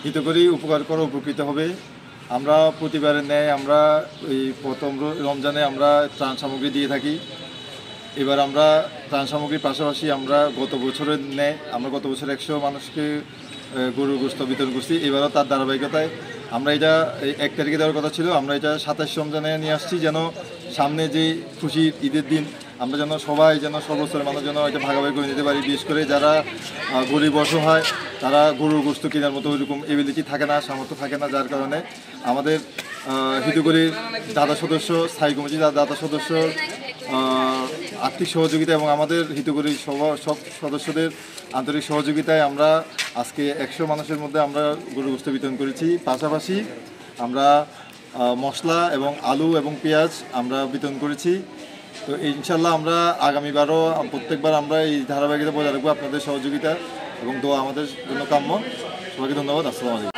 হিত করি উপকার করো উপকৃত হবে। আমরা প্রতিবারের ন্যায় আমরা এই প্রথম রমজানে আমরা ত্রাণ সামগ্রী দিয়ে থাকি। এবার আমরা ত্রাণ সামগ্রীর পাশাপাশি আমরা গত বছরের ন্যায় আমরা গত বছর 100 মানুষকে গরুর গোশত বিতরণ করছি। এবারও তার ধারাবাহিকতায় আমরা এটা 1 তারিখে দেওয়ার কথা ছিল, আমরা এটা 27 রমজানে নিয়ে আসছি, যেন সামনে যে খুশির ঈদের দিন আমরা যেন সবাই যেন সর্বস্তরের মানুষ যেন এটা ভাগাভাগি করে নিতে পারি। বিশেষ করে যারা গরিব অসহায় তারা গরুর গোশত কেনার মতো ওইরকম এবিলিটি থাকে না, সামর্থ্য থাকে না, যার কারণে আমাদের হিতুকরির দাদা সদস্য, স্থায়ী কমিটির দাদা সদস্য আর্থিক সহযোগিতা এবং আমাদের হিতুকরির সব সদস্যদের আন্তরিক সহযোগিতায় আমরা আজকে 100 মানুষের মধ্যে আমরা গরুর গোশত বিতরণ করেছি। পাশাপাশি আমরা মশলা এবং আলু এবং পেঁয়াজ আমরা বিতরণ করেছি। তো ইনশাল্লাহ আমরা আগামীবারও প্রত্যেকবার আমরা এই ধারাবাহিকতা বজায় রাখবো। আপনাদের সহযোগিতা এবং দোয়া আমাদের জন্য কাম্য। সবাইকে ধন্যবাদ। আসসালামু আলাইকুম।